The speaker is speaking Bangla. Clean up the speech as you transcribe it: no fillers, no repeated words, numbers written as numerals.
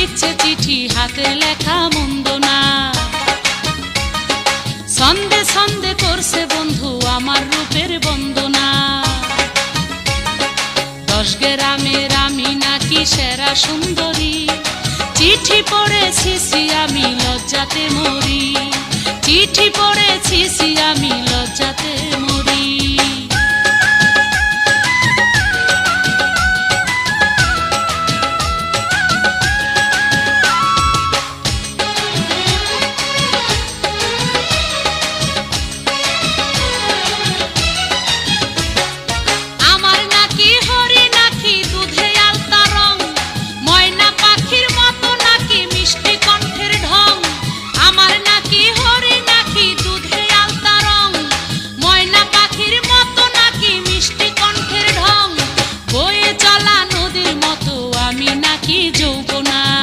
লিখছে চিঠি হাতের লেখা মন্দ না। ছন্দে ছন্দে করছে বন্ধু আমার রূপের বন্দনা। 10 গ্রামের আমি নাকি সেরা সুন্দরী, চিঠি পড়েছি আমি লজ্জাতে মরি। চিঠি পড়েছি আমি লজ্জাতে মরি।